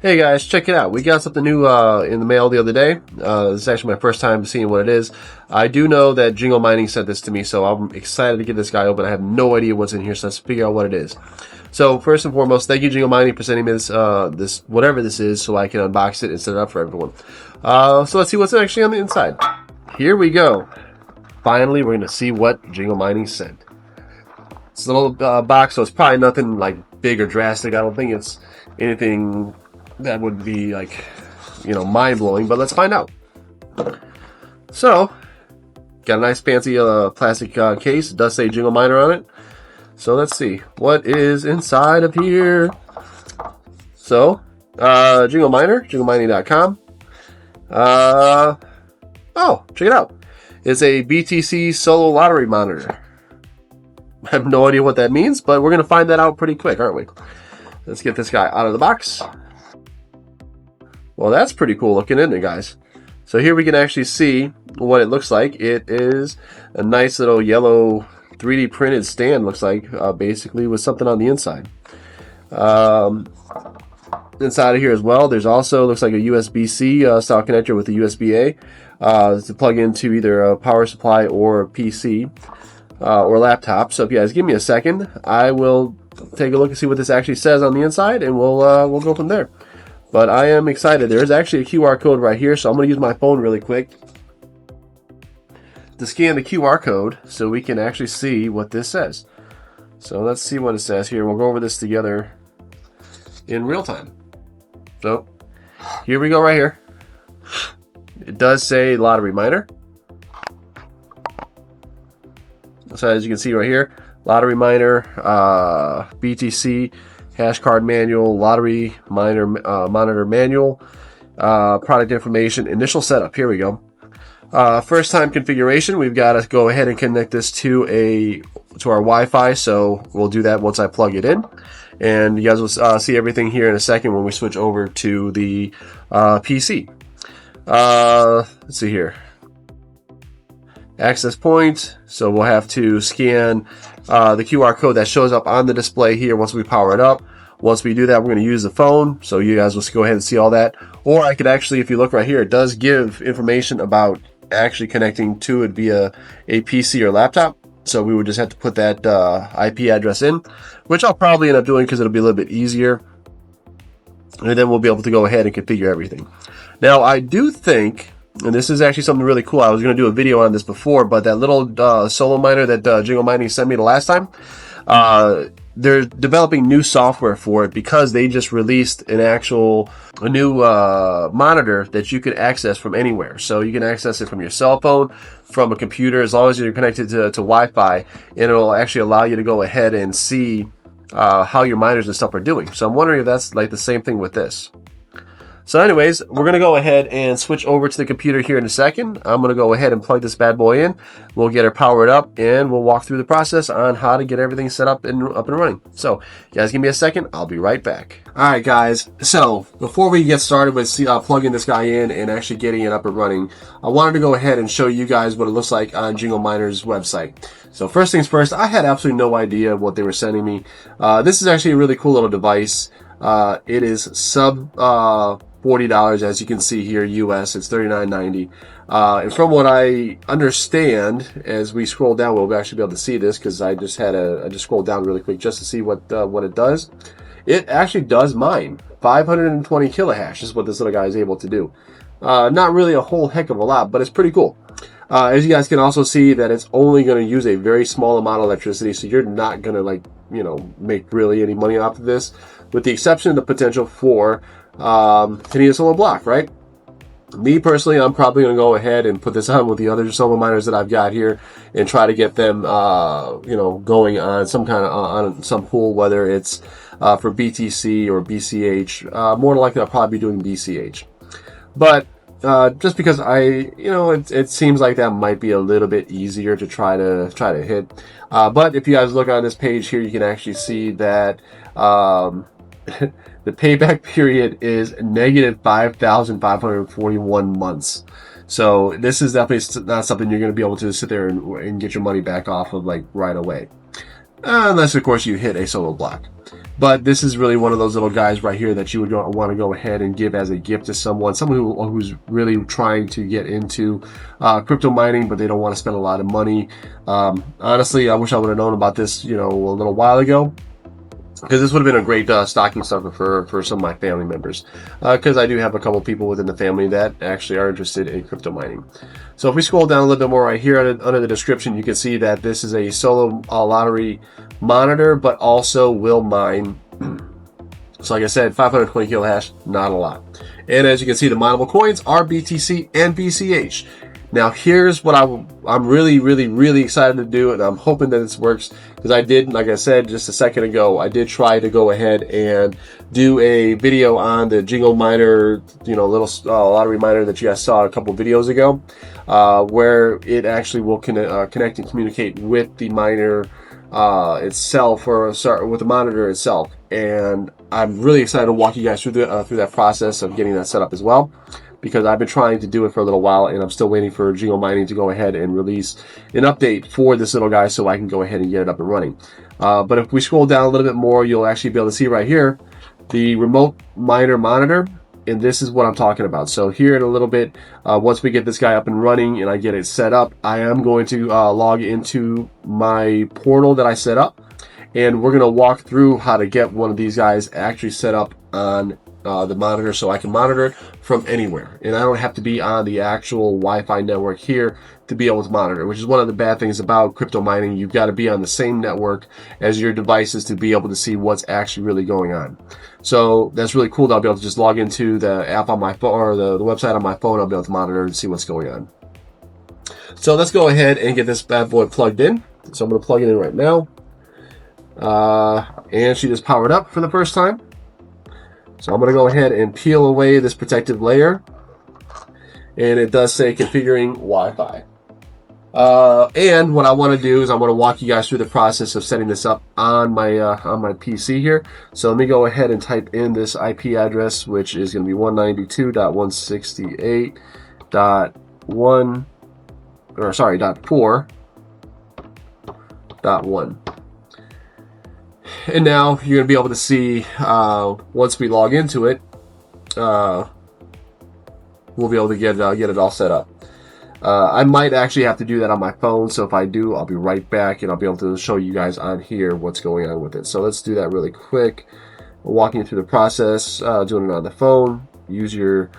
Hey guys, check it out. We got something new in the mail the other day. This is actually my first time seeing what it is. I do know that Jingle Mining sent this to me, so I'm excited to get this guy open. I have no idea what's in here, so let's figure out what it is. So first and foremost, thank you Jingle Mining for sending me this, whatever this is, so I can unbox it and set it up for everyone. So let's see what's actually on the inside. Here we go. Finally, we're going to see what Jingle Mining sent. It's a little box, so it's probably nothing like big or drastic. I don't think it's anything that would be like, mind-blowing, but let's find out. So, got a nice fancy plastic case. It does say Jingle Miner on it. So let's see what is inside of here. So, Jingle Miner, JingleMining.com. Oh, check it out. It's a BTC solo lottery monitor. I have no idea what that means, but we're going to find that out pretty quick, aren't we? Let's get this guy out of the box. Well, that's pretty cool looking, isn't it, guys? So here we can actually see what it looks like. It is a nice little yellow 3D printed stand, looks like, basically, with something on the inside. Inside of here as well, there's also, looks like a USB-C style connector with a USB-A to plug into either a power supply or a PC or laptop. So if you guys give me a second, I will take a look and see what this actually says on the inside, and we'll go from there. But I am excited. There is actually a QR code right here, so I'm going to use my phone really quick to scan the QR code so we can actually see what this says. So let's see what it says here. We'll go over this together in real time. So here we go right here. It does say lottery miner. So as you can see right here, lottery miner, BTC, hash card manual, lottery miner monitor manual, product information, initial setup. Here we go. First time configuration. We've got to go ahead and connect this to our Wi-Fi. So we'll do that once I plug it in, and you guys will see everything here in a second when we switch over to the PC. Let's see here. Access point. So we'll have to scan the QR code that shows up on the display here once we power it up. Once we do that, we're going to use the phone. So you guys will go ahead and see all that. Or I could actually, if you look right here, it does give information about actually connecting to it via a PC or laptop. So we would just have to put that IP address in, which I'll probably end up doing because it'll be a little bit easier. And then we'll be able to go ahead and configure everything. Now, I do think, and this is actually something really cool. I was going to do a video on this before, but that little solo miner that Jingle Mining sent me the last time, they're developing new software for it because they just released a new monitor that you can access from anywhere. So you can access it from your cell phone, from a computer, as long as you're connected to Wi-Fi, and it'll actually allow you to go ahead and see how your miners and stuff are doing. So I'm wondering if that's like the same thing with this. So anyways, we're going to go ahead and switch over to the computer here in a second. I'm going to go ahead and plug this bad boy in. We'll get her powered up, and we'll walk through the process on how to get everything set up and running. So, you guys give me a second. I'll be right back. All right, guys. So, before we get started with plugging this guy in and actually getting it up and running, I wanted to go ahead and show you guys what it looks like on Jingle Miner's website. So, first things first, I had absolutely no idea what they were sending me. This is actually a really cool little device. It is sub $40, as you can see here, US. It's $39.90. And from what I understand, as we scroll down, we'll actually be able to see this because I just scrolled down really quick just to see what it does. It actually does mine 520 kilohash is what this little guy is able to do. Not really a whole heck of a lot, but it's pretty cool. As you guys can also see that it's only going to use a very small amount of electricity, so you're not going to make really any money off of this, with the exception of the potential for hitting a solo block, right? Me personally, I'm probably going to go ahead and put this on with the other solo miners that I've got here and try to get them, going on some kind of on some pool, whether it's for BTC or BCH. More than likely, I'll probably be doing BCH, but just because it seems like that might be a little bit easier to try to hit. But if you guys look on this page here, you can actually see that the payback period is negative 5,541 months. So this is definitely not something you're going to be able to sit there and get your money back off of like right away. unless of course you hit a solo block. But this is really one of those little guys right here that you would want to go ahead and give as a gift to someone who's really trying to get into crypto mining, but they don't want to spend a lot of money. Honestly, I wish I would have known about this, a little while ago, because this would have been a great stocking stuffer for some of my family members, because I do have a couple people within the family that actually are interested in crypto mining. So if we scroll down a little bit more right here under the description, you can see that this is a solo lottery monitor, but also will mine. So like I said, 520 kilo hash, not a lot. And as you can see, the mineable coins are BTC and BCH. Now here's what I'm really excited to do, and I'm hoping that this works, because I did, like I said just a second ago, I did try to go ahead and do a video on the Jingle Miner, little lottery miner that you guys saw a couple videos ago, where it actually will connect and communicate with the miner itself, or sorry, with the monitor itself. And I'm really excited to walk you guys through that process of getting that set up as well, because I've been trying to do it for a little while, and I'm still waiting for Jingle Mining to go ahead and release an update for this little guy so I can go ahead and get it up and running. But if we scroll down a little bit more, you'll actually be able to see right here the remote miner monitor, and this is what I'm talking about. So here in a little bit, once we get this guy up and running and I get it set up, I am going to log into my portal that I set up, and we're going to walk through how to get one of these guys actually set up on the monitor, so I can monitor it from anywhere, and I don't have to be on the actual Wi-Fi network here to be able to monitor, which is one of the bad things about crypto mining. You've got to be on the same network as your devices to be able to see what's actually really going on. So that's really cool that I'll be able to just log into the app on my phone, or the website on my phone. I'll be able to monitor and see what's going on. So let's go ahead and get this bad boy plugged in. So I'm going to plug it in right now, and she just powered up for the first time. So I'm going to go ahead and peel away this protective layer, and it does say configuring Wi-Fi. And what I want to do is I want to walk you guys through the process of setting this up on my PC here. So let me go ahead and type in this IP address, which is going to be 192.168.4.1. And now you're going to be able to see, once we log into it, we'll be able to get it all set up. I might actually have to do that on my phone, so if I do, I'll be right back, and I'll be able to show you guys on here what's going on with it. So let's do that really quick. Walking you through the process, doing it on the phone. Use your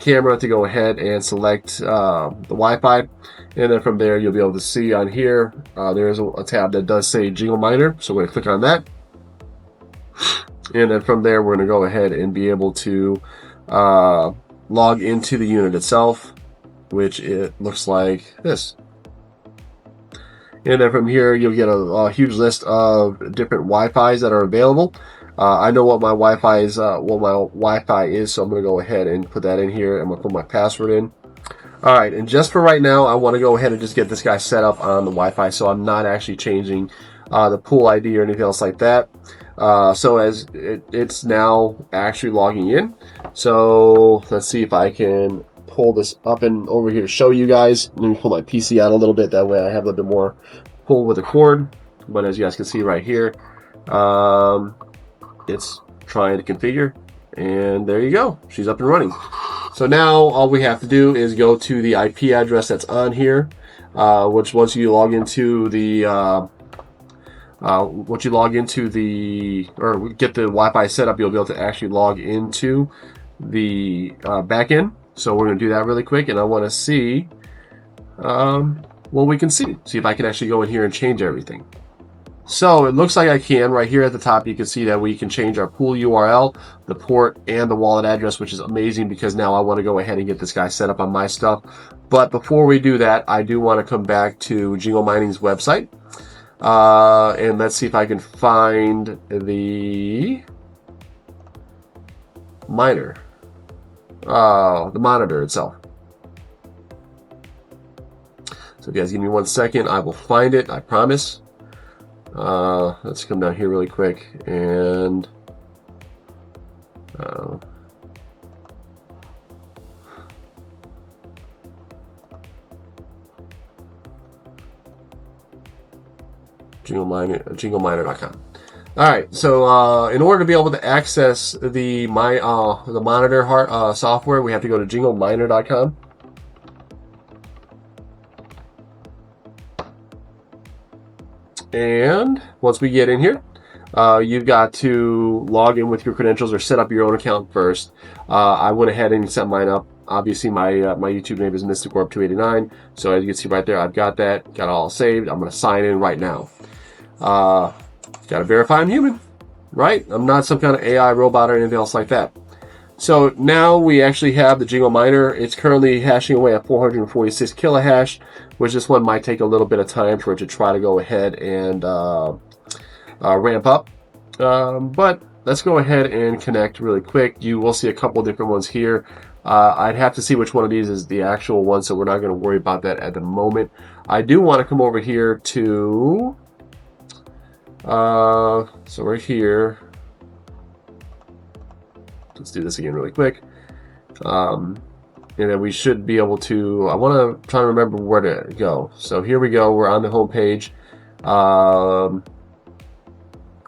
camera to go ahead and select the Wi-Fi, and then from there you'll be able to see on here there's a tab that does say Jingle Miner, so we're going to click on that, and then from there we're going to go ahead and be able to log into the unit itself, which it looks like this. And then from here you'll get a huge list of different Wi-Fis that are available. I know what my Wi-Fi is, so I'm going to go ahead and put that in here. I'm going to put my password in. All right, and just for right now, I want to go ahead and just get this guy set up on the Wi-Fi, so I'm not actually changing the pool ID or anything else like that. So as it's now actually logging in. So let's see if I can pull this up and over here to show you guys. Let me pull my PC out a little bit, that way I have a little bit more pull with the cord. But as you guys can see right here, it's trying to configure, and there you go, she's up and running. So now all we have to do is go to the IP address that's on here, which once you log into the or get the Wi-Fi set up, you'll be able to actually log into the backend. So we're going to do that really quick, and I want to see what we can see if I can actually go in here and change everything. So it looks like I can. Right here at the top, you can see that we can change our pool URL, the port, and the wallet address, which is amazing, because now I want to go ahead and get this guy set up on my stuff. But before we do that, I do want to come back to Jingle Mining's website, and let's see if I can find the miner, the monitor itself. So if you guys give me 1 second, I will find it, I promise. Let's come down here really quick and JingleMiner.com. All right, so in order to be able to access the monitor software, we have to go to JingleMiner.com. And once we get in here, you've got to log in with your credentials or set up your own account first. I went ahead and set mine up. Obviously, my YouTube name is MrCorp289. So as you can see right there, I've got that, got it all saved. I'm going to sign in right now. Got to verify I'm human, right? I'm not some kind of AI robot or anything else like that. So now we actually have the Jingle Miner. It's currently hashing away at 446 kilohash, which this one might take a little bit of time for it to try to go ahead and ramp up. But let's go ahead and connect really quick. You will see a couple different ones here. I'd have to see which one of these is the actual one, so we're not going to worry about that at the moment. I do want to come over here to, so we're here. Let's do this again really quick. And then we should be able to, I want to try to remember where to go. So here we go, we're on the home page.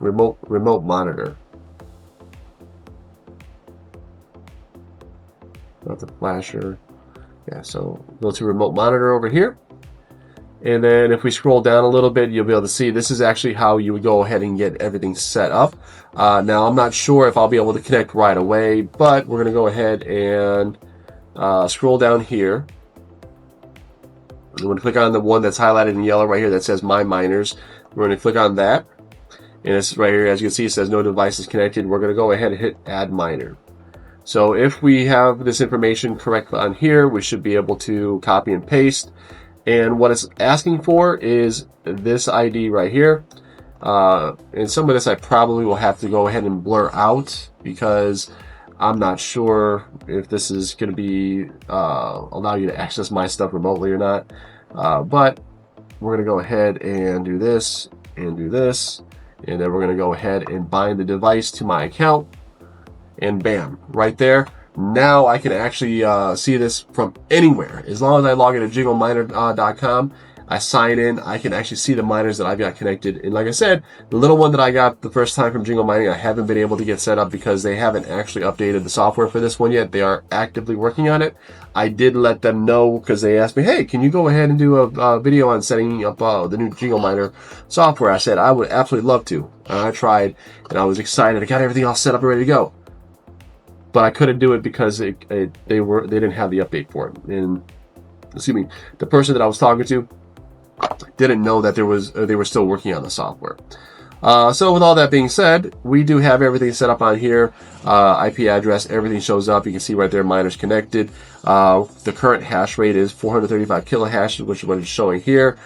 Remote monitor. Not the flasher. Yeah, so go to remote monitor over here. And then if we scroll down a little bit, you'll be able to see this is actually how you would go ahead and get everything set up. Now, I'm not sure if I'll be able to connect right away, but we're going to go ahead and scroll down here. I'm going to click on the one that's highlighted in yellow right here that says My Miners. We're going to click on that. And it's right here, as you can see, it says no device is connected. We're going to go ahead and hit Add Miner. So if we have this information correct on here, we should be able to copy and paste. And what it's asking for is this ID right here. And some of this I probably will have to go ahead and blur out because I'm not sure if this is going to be allow you to access my stuff remotely or not. But we're going to go ahead and do this and do this. And then we're going to go ahead and bind the device to my account. And bam, right there. Now I can actually see this from anywhere. As long as I log into JingleMiner.com, I sign in, I can actually see the miners that I've got connected. And like I said, the little one that I got the first time from Jingle Mining, I haven't been able to get set up because they haven't actually updated the software for this one yet. They are actively working on it. I did let them know because they asked me, hey, can you go ahead and do a video on setting up the new Jingle Miner software? I said, I would absolutely love to. And I tried, and I was excited. I got everything all set up and ready to go. But I couldn't do it because they didn't have the update for it. And excuse me, the person that I was talking to didn't know that they were still working on the software. So with all that being said, we do have everything set up on here. IP address, everything shows up. You can see right there, miners connected. The current hash rate is 435 kilohash, which is what it's showing here.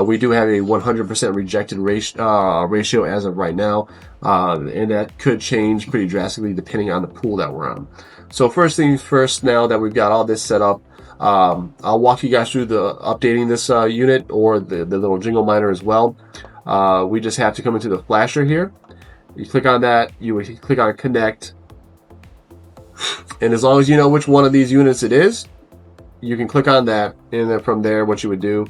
We do have a 100% rejected ratio as of right now. And that could change pretty drastically depending on the pool that we're on. So first things first, now that we've got all this set up, I'll walk you guys through the updating this unit or the little Jingle Miner as well. We just have to come into the flasher here. You click on that, you would click on connect. And as long as you know which one of these units it is, you can click on that. And then from there, what you would do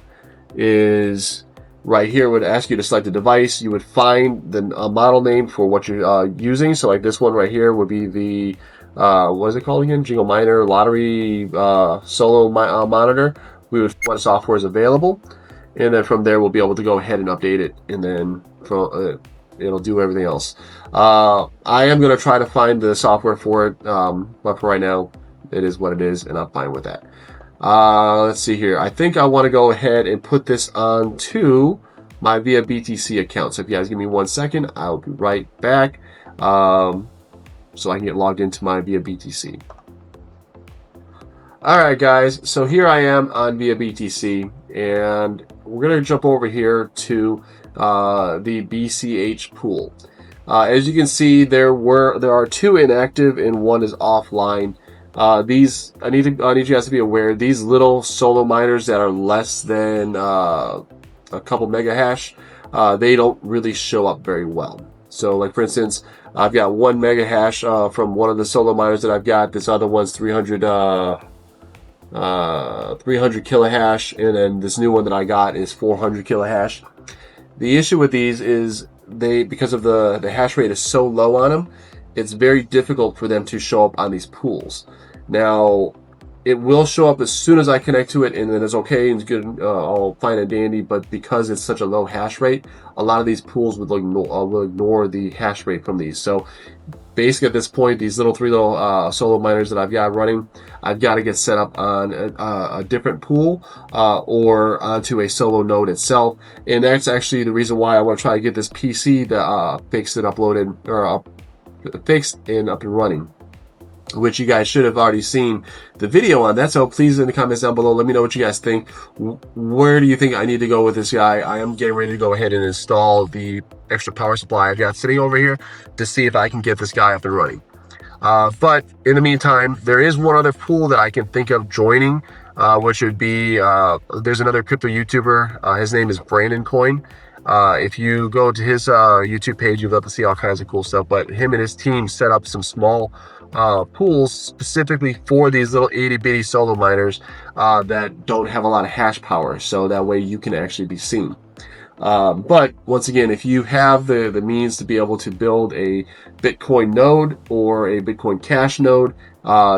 is right here would ask you to select a device. You would find the model name for what you're using. So like this one right here would be the, what is it called again? Jingle Miner Lottery Solo Monitor. We would find what software is available. And then from there, we'll be able to go ahead and update it. And then it'll do everything else. I am going to try to find the software for it. But for right now, it is what it is. And I'm fine with that. Let's see here. I think I want to go ahead and put this onto my Via BTC account. So if you guys give me 1 second, I'll be right back. So I can get logged into my Via BTC. Alright guys, so here I am on Via BTC, and we're going to jump over here to the BCH pool. As you can see, there are 2 inactive and 1 is offline. These I need you guys to be aware, these little solo miners that are less than a couple mega hash, they don't really show up very well. So like for instance, I've got 1 mega hash from one of the solo miners that I've got. This other one's 300 kilohash, and then this new one that I got is 400 kilohash. The issue with these is because of the hash rate is so low on them, it's very difficult for them to show up on these pools. Now, it will show up as soon as I connect to it, and then it's okay and it's good, all fine and dandy. But because it's such a low hash rate, a lot of these pools will ignore the hash rate from these. So basically, at this point, these three little solo miners that I've got running, I've got to get set up on a different pool or onto a solo node itself. And that's actually the reason why I want to try to get this PC that fixed and uploaded, or fixed and up and running, which you guys should have already seen the video on that. So please, in the comments down below, let me know what you guys think. Where do you think I need to go with this guy? I am getting ready to go ahead and install the extra power supply I've got sitting over here to see if I can get this guy up and running. But in the meantime, there is one other pool that I can think of joining, which would be, there's another crypto YouTuber. His name is Brandon Coin. If you go to his YouTube page, you'll be able to see all kinds of cool stuff. But him and his team set up some small pools specifically for these little itty bitty solo miners that don't have a lot of hash power, so that way you can actually be seen. But once again, if you have the means to be able to build a Bitcoin node or a Bitcoin Cash node,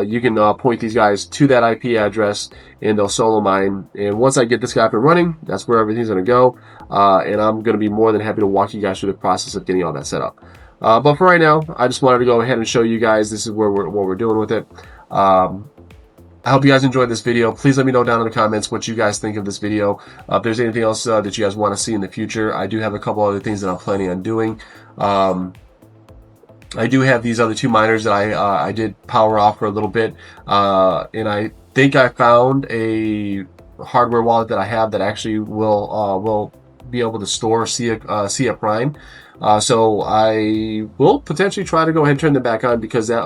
you can point these guys to that IP address and they'll solo mine. And once I get this guy up and running, that's where everything's going to go. And I'm going to be more than happy to walk you guys through the process of getting all that set up. But for right now, I just wanted to go ahead and show you guys this is what we're doing with it. I hope you guys enjoyed this video. Please let me know down in the comments what you guys think of this video. If there's anything else that you guys want to see in the future, I do have a couple other things that I'm planning on doing. I do have these other two miners that I did power off for a little bit, and I think I found a hardware wallet that I have that actually will be able to store SIA Prime. So I will potentially try to go ahead and turn them back on, because that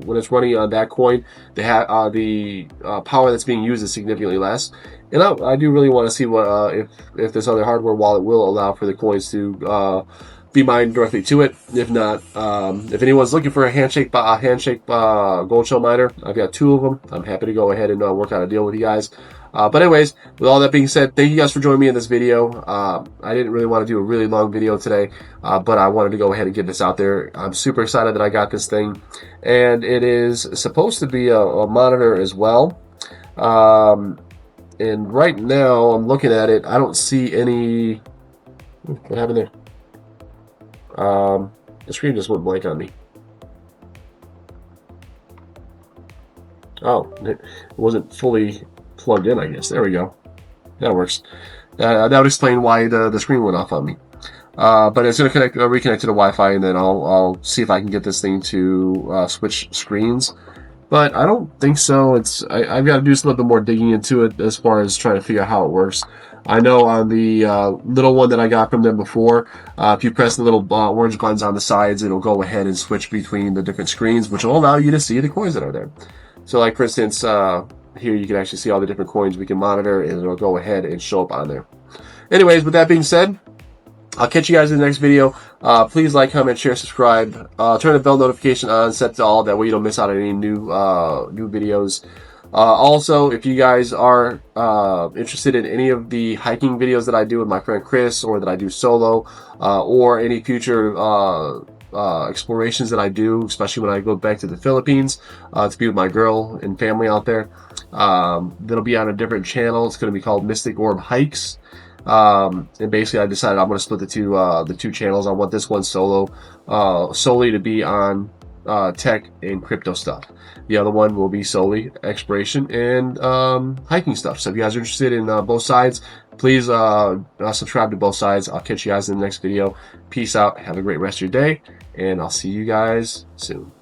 when it's running on that coin, the power that's being used is significantly less. And I do really want to see what if this other hardware wallet will allow for the coins to be mined directly to it. If not, if anyone's looking for a handshake gold shell miner, I've got two of them. I'm happy to go ahead and work out a deal with you guys. But anyways, with all that being said, thank you guys for joining me in this video. I didn't really want to do a really long video today, but I wanted to go ahead and get this out there. I'm super excited that I got this thing, and it is supposed to be a monitor as well. And right now, I'm looking at it. I don't see any. What happened there? The screen just went blank on me. Oh, it wasn't fully plugged in, I guess. There we go. That works. That would explain why the screen went off on me. But it's going to reconnect to the Wi-Fi, and then I'll see if I can get this thing to switch screens. But I don't think so. I've got to do just a little bit more digging into it as far as trying to figure out how it works. I know on the little one that I got from them before, if you press the little orange buttons on the sides, it'll go ahead and switch between the different screens, which will allow you to see the coins that are there. So like, for instance, here you can actually see all the different coins we can monitor, and it'll go ahead and show up on there. Anyways, with that being said, I'll catch you guys in the next video. Please like, comment, share, subscribe. Turn the bell notification on, set to all. That way you don't miss out on any new videos. Also, if you guys are interested in any of the hiking videos that I do with my friend Chris, or that I do solo, or any future explorations that I do, especially when I go back to the Philippines to be with my girl and family out there, that'll be on a different channel. It's going to be called Mystic Orb Hikes. And basically I decided I'm going to split the two channels. I want this one solely to be on tech and crypto stuff. The other one will be solely exploration and hiking stuff. So if you guys are interested in both sides, please subscribe to both sides. I'll catch you guys in the next video. Peace out. Have a great rest of your day, and I'll see you guys soon.